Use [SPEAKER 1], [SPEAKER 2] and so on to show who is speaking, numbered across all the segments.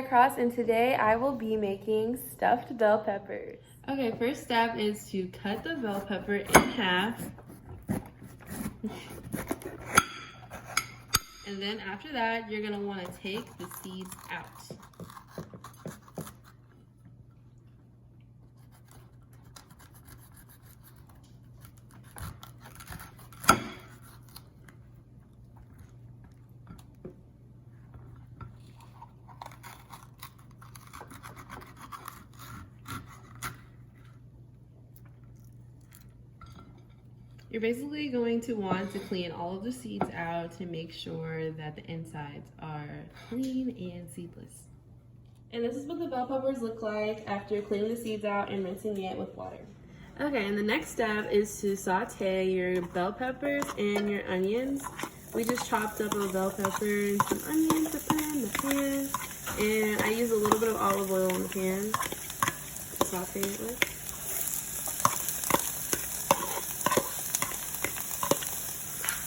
[SPEAKER 1] Cross, and today I will be making stuffed bell peppers.
[SPEAKER 2] Okay, first step is to cut the bell pepper in half. And then after that, you're gonna wanna take the seeds out. You're basically going to want to clean all of the seeds out to make sure that the insides are clean and seedless. And this is what the bell peppers look like after cleaning the seeds out and rinsing it with water. Okay, and the next step is to saute your bell peppers and your onions. We just chopped up a bell pepper and some onions to put in the pan. And I use a little bit of olive oil in the pan to saute it with.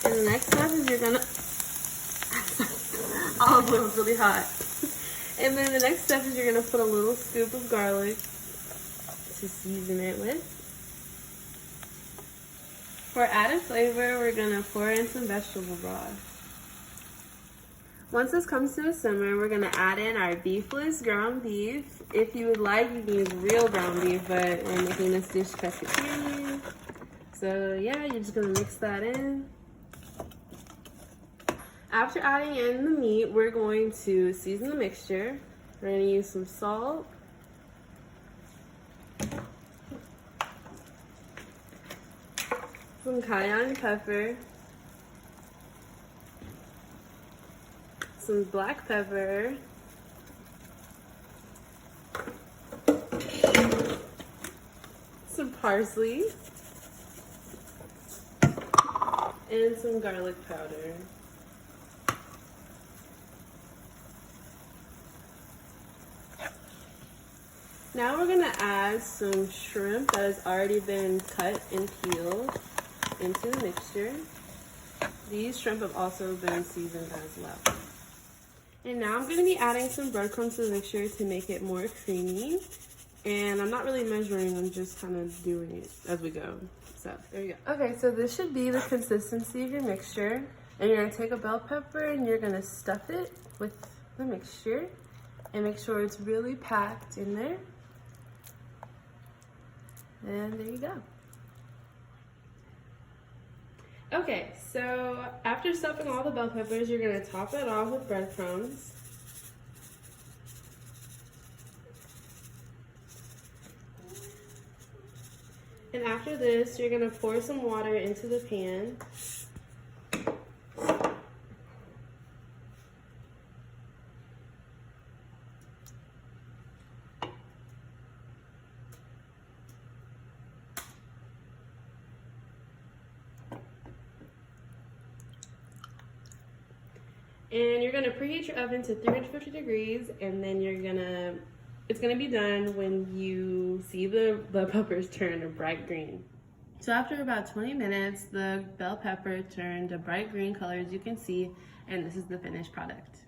[SPEAKER 2] And the next step is you're gonna, olive oil is really hot. And then the next step is you're gonna put a little scoop of garlic to season it with. For added flavor, we're gonna pour in some vegetable broth. Once this comes to a simmer, we're gonna add in our beefless ground beef. If you would like, you can use real ground beef, but we're making this dish pescatarian. So yeah, you're just gonna mix that in. After adding in the meat, we're going to season the mixture. We're going to use some salt, some cayenne pepper, some black pepper, some parsley, and some garlic powder. Now we're gonna add some shrimp that has already been cut and peeled into the mixture. These shrimp have also been seasoned as well. And now I'm gonna be adding some breadcrumbs to the mixture to make it more creamy. And I'm not really measuring, I'm just kind of doing it as we go. So there you go. Okay, so this should be the consistency of your mixture. And you're gonna take a bell pepper and you're gonna stuff it with the mixture and make sure it's really packed in there. And there you go. Okay, so after stuffing all the bell peppers, you're gonna top it off with breadcrumbs. And after this, you're gonna pour some water into the pan. And you're gonna preheat your oven to 350 degrees, and then it's gonna be done when you see the peppers turn a bright green. So after about 20 minutes, the bell pepper turned a bright green color, as you can see, and this is the finished product.